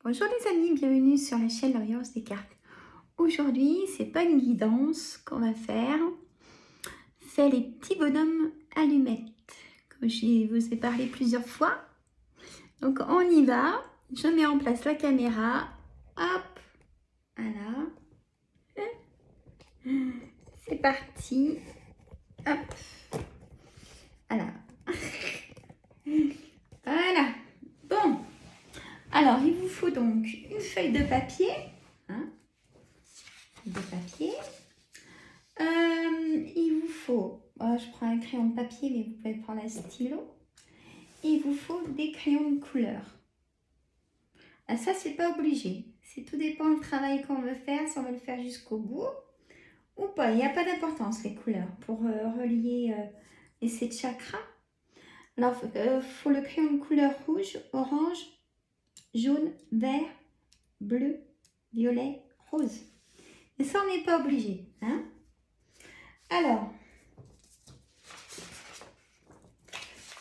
Bonjour les amis, bienvenue sur la chaîne L'Orience des cartes. Aujourd'hui, c'est pas une guidance qu'on va faire, c'est les petits bonhommes allumettes, comme je vous ai parlé plusieurs fois. Donc on y va, je mets en place la caméra, hop, voilà, c'est parti, hop, voilà, voilà, bon. Alors il vous faut donc une feuille de papier, hein, de papier. Il vous faut, je prends un crayon de papier, mais vous pouvez prendre un stylo. Il vous faut des crayons de couleur. Ah, ça, c'est pas obligé. C'est tout dépend du travail qu'on veut faire, si on veut le faire jusqu'au bout ou pas. Il n'y a pas d'importance, les couleurs, pour relier les 7 chakras. Alors, il faut le crayon de couleur rouge, orange, jaune, vert, bleu, violet, rose. Et ça, on n'est pas obligé. Hein? Alors,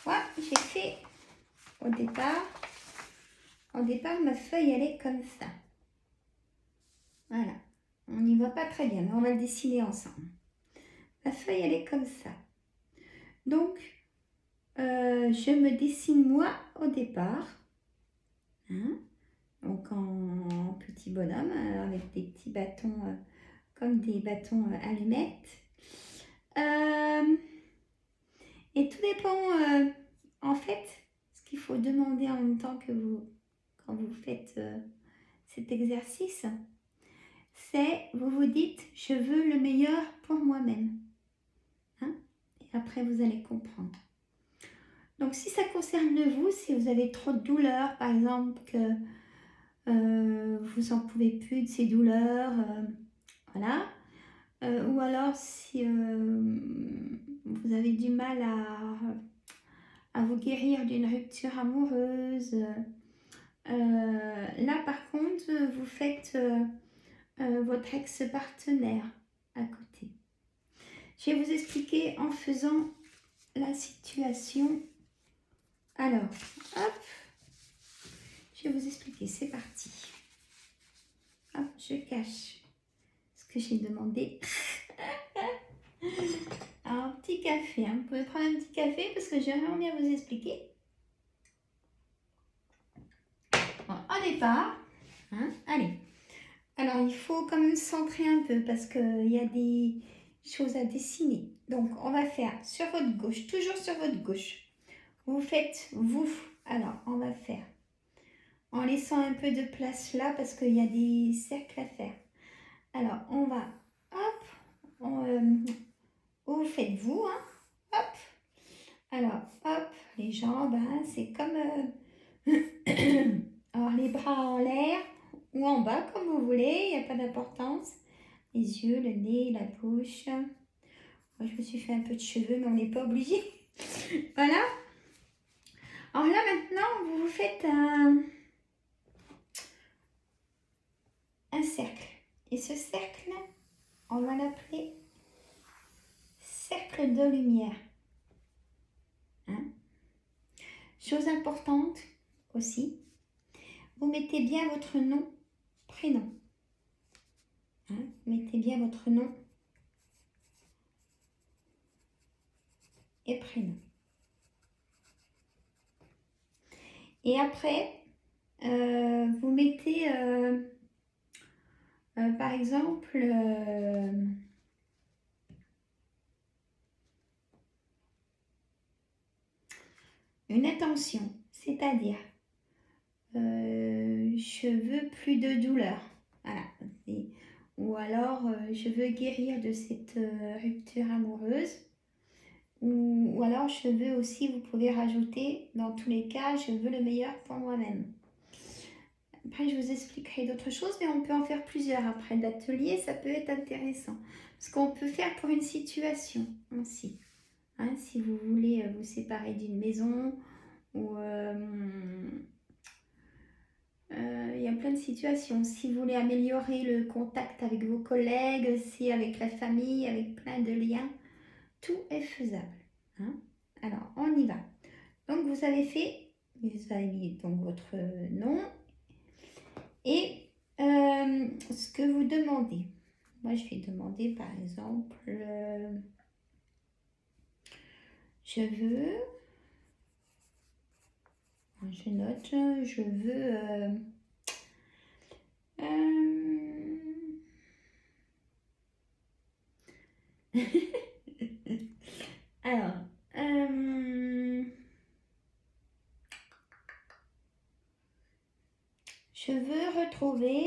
moi, j'ai fait au départ, ma feuille, elle est comme ça. Voilà. On n'y voit pas très bien, mais on va le dessiner ensemble. Ma feuille, elle est comme ça. Donc, je me dessine moi au départ. Hein, donc, en petit bonhomme, avec des petits bâtons, comme des bâtons allumettes. Et tout dépend, en fait, ce qu'il faut demander en même temps que quand vous faites cet exercice, c'est, vous vous dites, je veux le meilleur pour moi-même. Hein? Et après, vous allez comprendre. Donc, si ça concerne vous, si vous avez trop de douleurs, par exemple, que vous n'en pouvez plus de ces douleurs, voilà. Ou alors, si vous avez du mal à vous guérir d'une rupture amoureuse, là, par contre, vous faites votre ex-partenaire à côté. Je vais vous expliquer en faisant la situation. Alors, hop, je vais vous expliquer, c'est parti. Hop, je cache ce que j'ai demandé. Alors, un petit café, hein. Vous pouvez prendre un petit café parce que j'aimerais bien vous expliquer. Bon, au départ, hein, allez. Alors, il faut quand même centrer un peu parce qu'il y a des choses à dessiner. Donc, on va faire sur votre gauche, toujours sur votre gauche. Vous faites vous. Alors, on va faire en laissant un peu de place là parce qu'il y a des cercles à faire. Alors, on va, hop, vous faites vous, hein, hop. Alors, hop, les jambes, hein, c'est comme, alors les bras en l'air ou en bas, comme vous voulez, il n'y a pas d'importance. Les yeux, le nez, la bouche. Moi, je me suis fait un peu de cheveux, mais on n'est pas obligé. Voilà. Alors là, maintenant, vous vous faites un cercle. Et ce cercle, on va l'appeler cercle de lumière. Hein? Chose importante aussi, vous mettez bien votre nom, prénom. Hein? Mettez bien votre nom et prénom. Et après, vous mettez, par exemple, une intention, c'est-à-dire, je veux plus de douleur. Voilà. Ou alors, je veux guérir de cette rupture amoureuse. Ou alors, je veux aussi, vous pouvez rajouter, dans tous les cas, je veux le meilleur pour moi-même. Après, je vous expliquerai d'autres choses, mais on peut en faire plusieurs après d'atelier, ça peut être intéressant. Parce qu'on peut faire pour une situation aussi. Hein, si vous voulez vous séparer d'une maison, ou il y a plein de situations. Si vous voulez améliorer le contact avec vos collègues, si avec la famille, avec plein de liens, tout est faisable. Hein. Alors, on y va. Donc, vous avez fait, vous avez mis donc votre nom. et ce que vous demandez. Moi, je vais demander par exemple, je veux, je note, je veux, alors, je veux retrouver,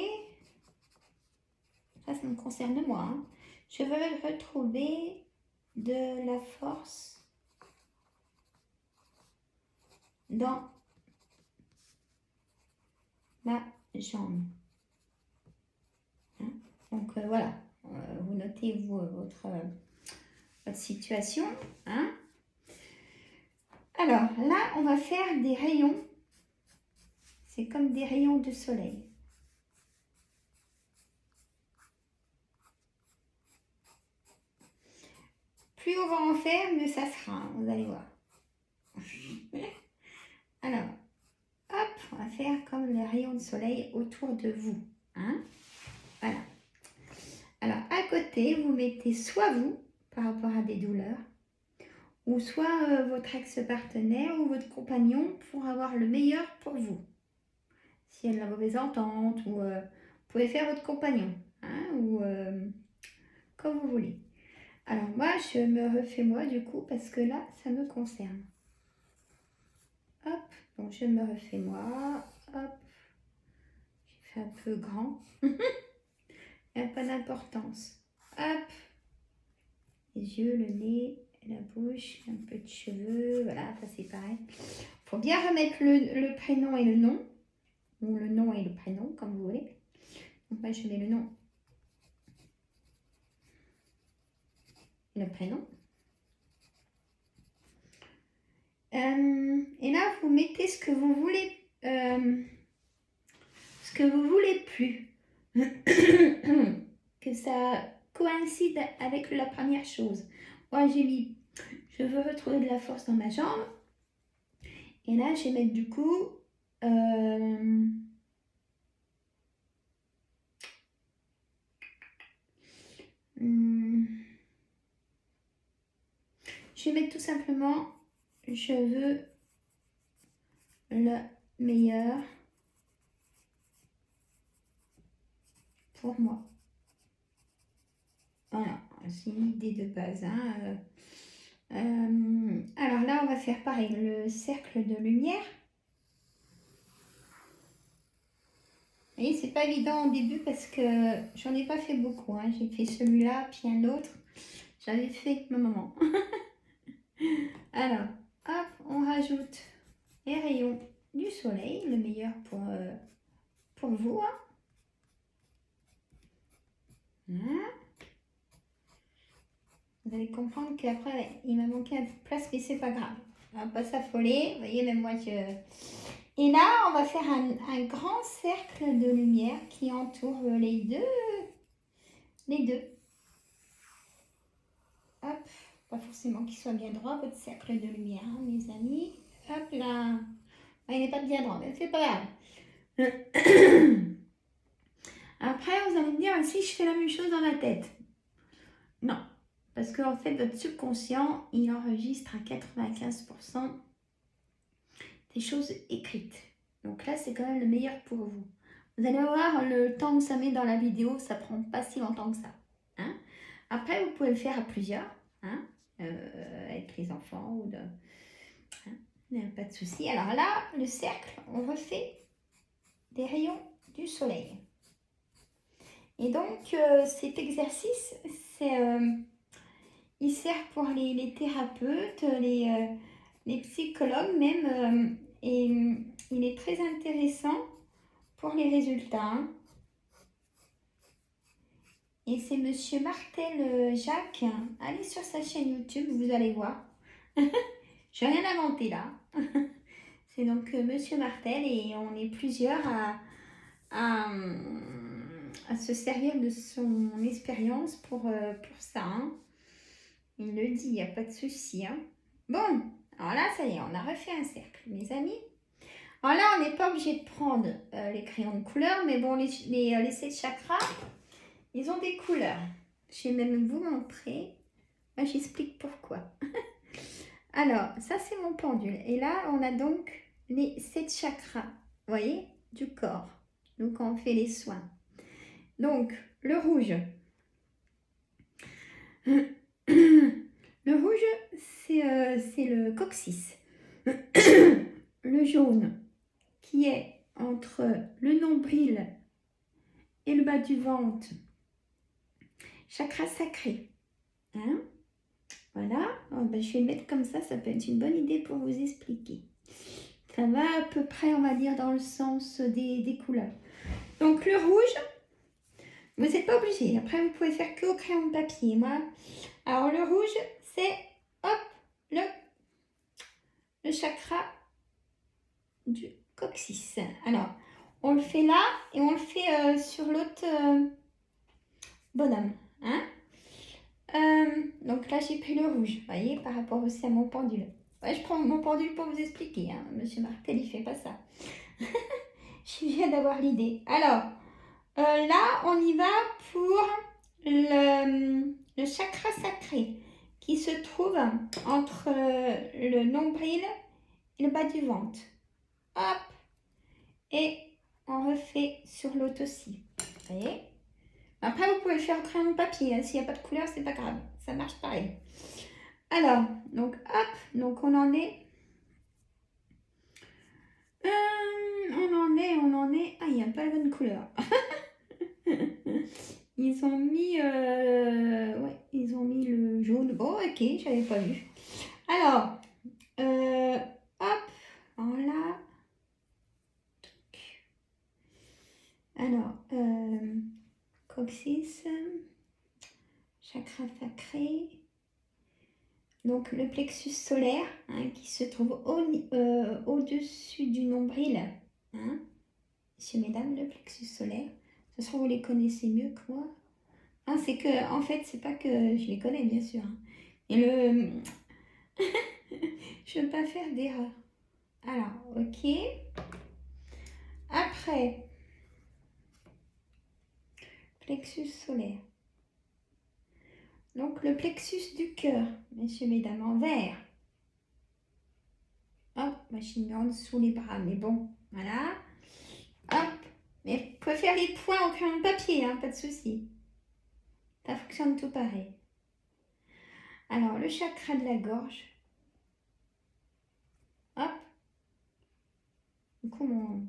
ça me concerne moi, hein. Je veux retrouver de la force dans ma jambe. Hein. Donc voilà, vous notez vous, votre situation. Hein. Alors là, on va faire des rayons. C'est comme des rayons de soleil. Plus on va en faire, mieux ça sera, hein, vous allez voir. Alors, hop, on va faire comme les rayons de soleil autour de vous. Hein. Voilà. Alors, à côté, vous mettez soit vous, par rapport à des douleurs, ou soit votre ex-partenaire ou votre compagnon pour avoir le meilleur pour vous. Si elle a la mauvaise entente, ou vous pouvez faire votre compagnon, hein, ou comme vous voulez. Alors moi, je me refais moi du coup, parce que là, ça me concerne. Hop, donc je me refais moi, hop, j'ai fait un peu grand, il n'y a pas d'importance. Hop, les yeux, le nez, la bouche, un peu de cheveux, voilà, ça c'est pareil. Il faut bien remettre le prénom et le nom, ou le nom et le prénom, comme vous voulez. Donc moi, je mets le nom et le prénom. Et là, vous mettez ce que vous voulez, ce que vous voulez plus. Que ça coïncide avec la première chose. Moi, j'ai mis, je veux retrouver de la force dans ma jambe. Et là, je vais mettre du coup, je vais mettre tout simplement, je veux le meilleur pour moi. Voilà, c'est une idée de base. Hein. Alors là, on va faire pareil, le cercle de lumière. Vous voyez, c'est pas évident au début parce que j'en ai pas fait beaucoup. Hein. J'ai fait celui-là, puis un autre. J'avais fait avec ma maman. Alors, hop, on rajoute les rayons du soleil, le meilleur pour vous. Hein. Voilà. Vous allez comprendre qu'après, il m'a manqué un peu de place, mais c'est pas grave. On va pas s'affoler. Vous voyez, même moi, Et là, on va faire un grand cercle de lumière qui entoure les deux. Hop, pas forcément qu'il soit bien droit, votre cercle de lumière, hein, mes amis. Hop là. Ah, il n'est pas bien droit, mais c'est pas grave. Après, vous allez me dire, si je fais la même chose dans ma tête. Non, parce qu'en fait, votre subconscient, il enregistre à 95% des choses écrites. Donc là, c'est quand même le meilleur pour vous. Vous allez voir le temps que ça met dans la vidéo, ça prend pas si longtemps que ça. Hein. Après, vous pouvez le faire à plusieurs, hein, avec les enfants ou de... Hein, il n'y a pas de souci. Alors là, le cercle, on refait des rayons du soleil. Et donc, cet exercice, il sert pour les thérapeutes, les psychologues même, et il est très intéressant pour les résultats. Hein. Et c'est Monsieur Martel Jacques. Allez sur sa chaîne YouTube, vous allez voir. Je n'ai rien inventé là. C'est donc Monsieur Martel et on est plusieurs à se servir de son expérience pour ça. Hein. Il le dit, il n'y a pas de souci. Hein. Bon, alors là, ça y est, on a refait un cercle, mes amis. Alors là, on n'est pas obligé de prendre les crayons de couleur, mais bon, les 7 chakras, ils ont des couleurs. Je vais même vous montrer. Moi, j'explique pourquoi. Alors, ça, c'est mon pendule. Et là, on a donc les 7 chakras, vous voyez, du corps. Donc, on fait les soins. Donc, le rouge. Le rouge, c'est le coccyx. Le jaune, qui est entre le nombril et le bas du ventre. Chakra sacré. Hein? Voilà. Oh, ben, je vais le mettre comme ça peut être une bonne idée pour vous expliquer. Ça va à peu près, on va dire, dans le sens des couleurs. Donc, le rouge, vous n'êtes pas obligé. Après, vous pouvez faire que au crayon de papier. Moi. Alors, le rouge, c'est, hop, le chakra du coccyx. Alors, on le fait là et on le fait sur l'autre bonhomme. Hein? Donc là, j'ai pris le rouge, vous voyez, par rapport aussi à mon pendule. Ouais, je prends mon pendule pour vous expliquer. Hein. Monsieur Martel, il fait pas ça. Je viens d'avoir l'idée. Alors, là, on y va pour le chakra sacré qui se trouve entre le nombril et le bas du ventre. Hop! Et on refait sur l'autre aussi. Vous voyez? Après, vous pouvez le faire au crayon de papier. Hein. S'il n'y a pas de couleur, c'est pas grave. Ça marche pareil. Alors, donc hop, donc on en est. On en est. Ah, il n'y a pas la bonne couleur. Ils ont mis, ouais, ils ont mis le jaune. Bon, ok, j'avais pas vu. Alors, hop, voilà. Alors, coccyx, chakra sacré. Donc, le plexus solaire, hein, qui se trouve au-dessus du nombril. Hein. Messieurs, mesdames, le plexus solaire. De toute façon, vous les connaissez mieux que moi. Hein, c'est que, en fait, c'est pas que je les connais, bien sûr. Hein. Et je ne veux pas faire d'erreur. Alors, ok. Après, plexus solaire. Donc, le plexus du cœur, messieurs, mesdames, en vert. Hop, machine mis en dessous les bras, mais bon, voilà. Hop, mais vous pouvez faire les points en crayon de papier, hein, pas de souci. Ça fonctionne tout pareil. Alors, le chakra de la gorge. Hop. Comment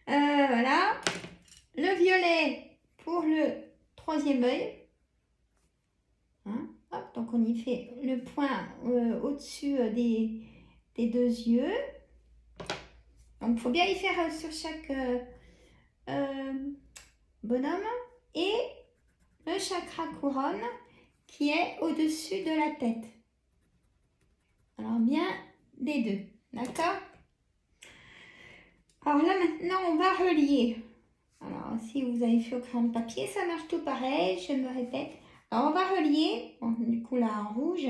voilà. Le violet pour le troisième œil. Hein, hop, donc on y fait le point au-dessus des deux yeux. Donc il faut bien y faire sur chaque bonhomme. Et le chakra couronne qui est au-dessus de la tête. Alors bien des deux, d'accord? Alors là maintenant on va relier. Alors si vous avez fait au crayon de papier, ça marche tout pareil, je me répète. Alors on va relier, bon, du coup là en rouge,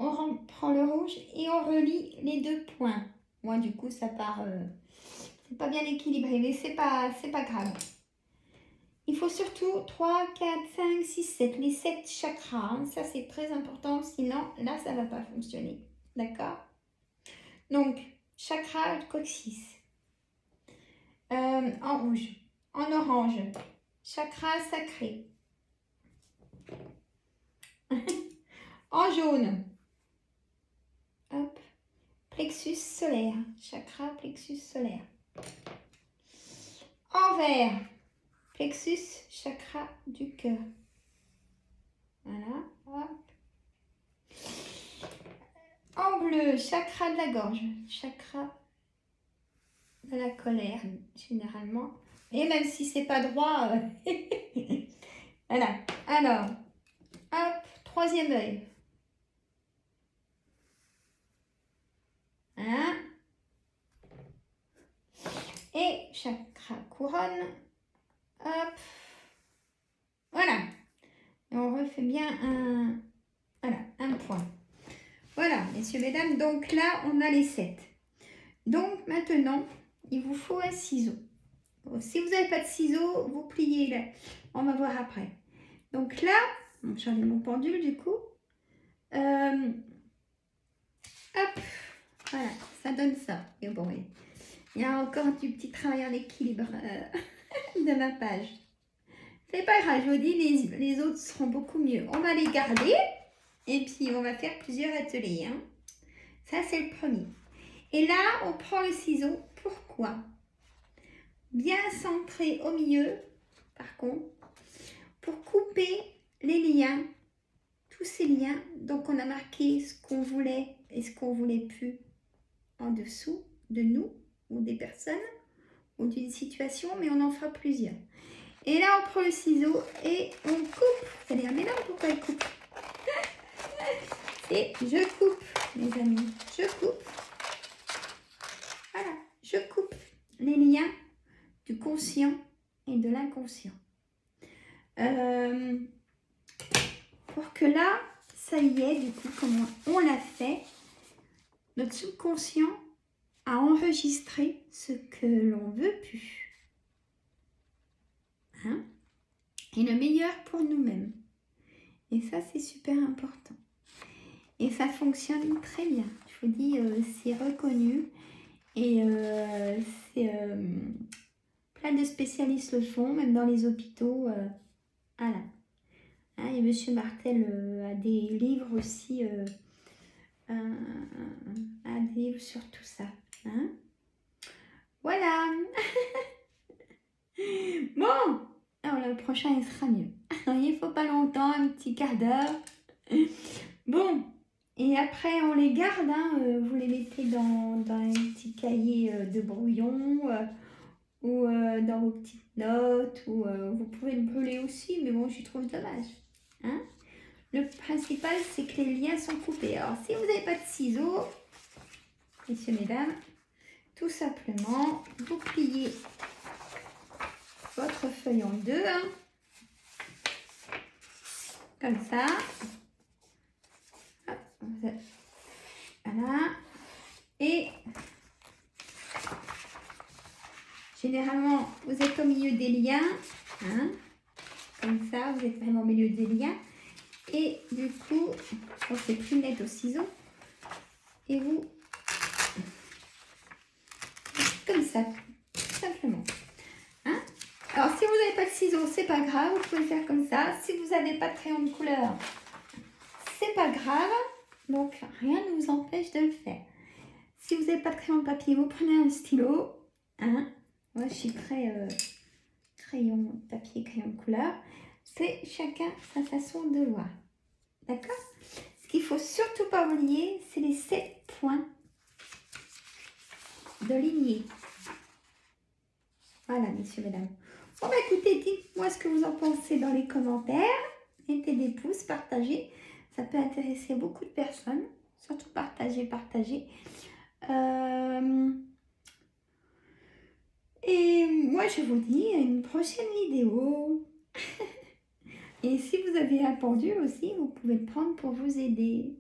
on prend le rouge et on relie les deux points. Moi du coup ça part, c'est pas bien équilibré, mais c'est pas grave. Il faut surtout 3, 4, 5, 6, 7, les 7 chakras, hein. Ça c'est très important, sinon là ça va pas fonctionner, d'accord? Donc chakra coccyx, en rouge, en orange, chakra sacré, en jaune, hop, plexus solaire, chakra plexus solaire, en vert, plexus chakra du cœur, voilà, hop. En bleu, chakra de la gorge, chakra de la colère, généralement. Et même si c'est pas droit, voilà. Alors, hop, troisième œil. Voilà. Et chakra couronne. Hop. Voilà. Et on refait bien un point. Voilà, messieurs, mesdames. Donc là, on a les 7. Donc maintenant, il vous faut un ciseau. Bon, si vous n'avez pas de ciseaux, vous pliez là. On va voir après. Donc là, j'en ai mon pendule du coup. Hop, voilà, ça donne ça. Et bon, il y a encore du petit travail en équilibre de ma page. C'est pas grave, je vous dis, les autres seront beaucoup mieux. On va les garder et puis on va faire plusieurs ateliers. Hein. Ça, c'est le premier. Et là, on prend le ciseau. Pourquoi? Bien centré au milieu, par contre, pour couper les liens, tous ces liens. Donc, on a marqué ce qu'on voulait et ce qu'on voulait plus en dessous de nous ou des personnes ou d'une situation, mais on en fera plusieurs. Et là, on prend le ciseau et on coupe. Vous allez dire, mais non, pourquoi il coupe? Et je coupe, mes amis, je coupe. Voilà, je coupe les liens du conscient et de l'inconscient. Pour que là, ça y est, du coup, comme on l'a fait, notre subconscient a enregistré ce que l'on veut plus. Hein? Et le meilleur pour nous-mêmes. Et ça, c'est super important. Et ça fonctionne très bien. Je vous dis, c'est reconnu. Et plein de spécialistes le font, même dans les hôpitaux. Voilà. Hein, et Monsieur Martel a des livres aussi, a des livres sur tout ça. Hein. Voilà. Bon, alors le prochain, il sera mieux. Il ne faut pas longtemps, un petit quart d'heure. Bon, et après, on les garde. Hein, vous les mettez dans un petit cahier de brouillon ou dans vos petites notes. Ou vous pouvez le brûler aussi, mais bon, j'y trouve dommage. Hein. Le principal, c'est que les liens sont coupés. Alors, si vous n'avez pas de ciseaux, messieurs, mesdames, tout simplement, vous pliez votre feuille en deux, hein, comme ça. Hop, voilà. Et généralement, vous êtes au milieu des liens, hein, comme ça, vous êtes vraiment au milieu des liens. Et du coup, on fait plus net au ciseau. Et vous, comme ça, tout simplement. Hein. Alors, si vous n'avez pas de ciseaux, c'est pas grave, vous pouvez faire comme ça. Si vous n'avez pas de crayon de couleur, c'est pas grave. Donc, rien ne vous empêche de le faire. Si vous n'avez pas de crayon de papier, vous prenez un stylo. Hein. Moi, je suis très crayon papier, crayon de couleur. C'est chacun sa façon de voir. D'accord? Ce qu'il ne faut surtout pas oublier, c'est les 7 points de lignée. Voilà, messieurs, mesdames. Bon, bah écoutez, dites-moi ce que vous en pensez dans les commentaires. Mettez des pouces, partagez. Ça peut intéresser beaucoup de personnes. Surtout partagez. Et moi, je vous dis à une prochaine vidéo. Et si vous avez un pendule aussi, vous pouvez le prendre pour vous aider.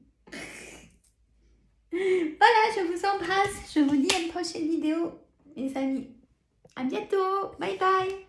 Voilà, je vous embrasse. Je vous dis à une prochaine vidéo, mes amis. À bientôt. Bye bye.